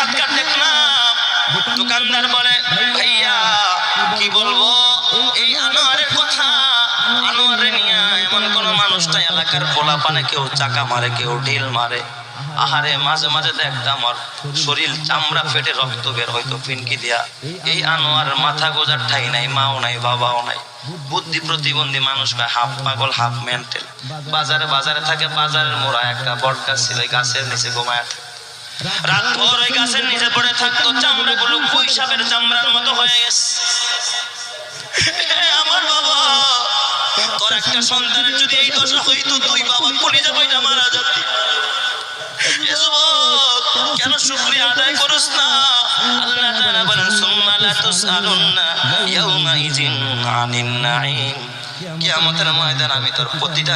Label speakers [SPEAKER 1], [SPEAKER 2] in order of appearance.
[SPEAKER 1] চিৎকার দেখলাম। দোকানদার বলে, ভাইয়া কি বলবো এই আনোয়ারের কথা। আনোয়ারে নিয়ে এমন কোন মানুষটা এলাকার পোলা পানে কেউ চাকা মারে, কেউ ঢিল মারে। আহারে মাঝে মাঝে দেখতাম আর শরীর চামড়া ফেটে রক্ত বের হইতো ফিনকি দিয়া। এই আনোয়ার মাথা গোজার ঠাই নাই, মাও নাই, বাবাও নাই, বুদ্ধি প্রতিবন্ধী মানুষ, হাফ পাগল হাফ মেন্টাল। বাজারে থাকে, বাজারের মোড়া একটা বট গাছ ছিল, ওই গাছের নিচে ঘুমায় থাকে। রাত ভর ওই গাছের নিচে পড়ে থাকতো, চামড়া গুলো পুঁইসাপের চামড়ার মতো হয়ে গেছে। আমার বাবা, তোর একটা সন্তানের যদি এই দশা হইতো, তুই বাবা কলিজা পাইটা মারা যেতি। কেন শুকরিয়া আদায় করিস না? আল্লাহ তাআলা বলেন, সুম্মা লা তুসআলুন্না ইয়াওমাইযিন আনিন নাঈম। কিয়ামতের ময়দানে আমি তোর প্রতিটা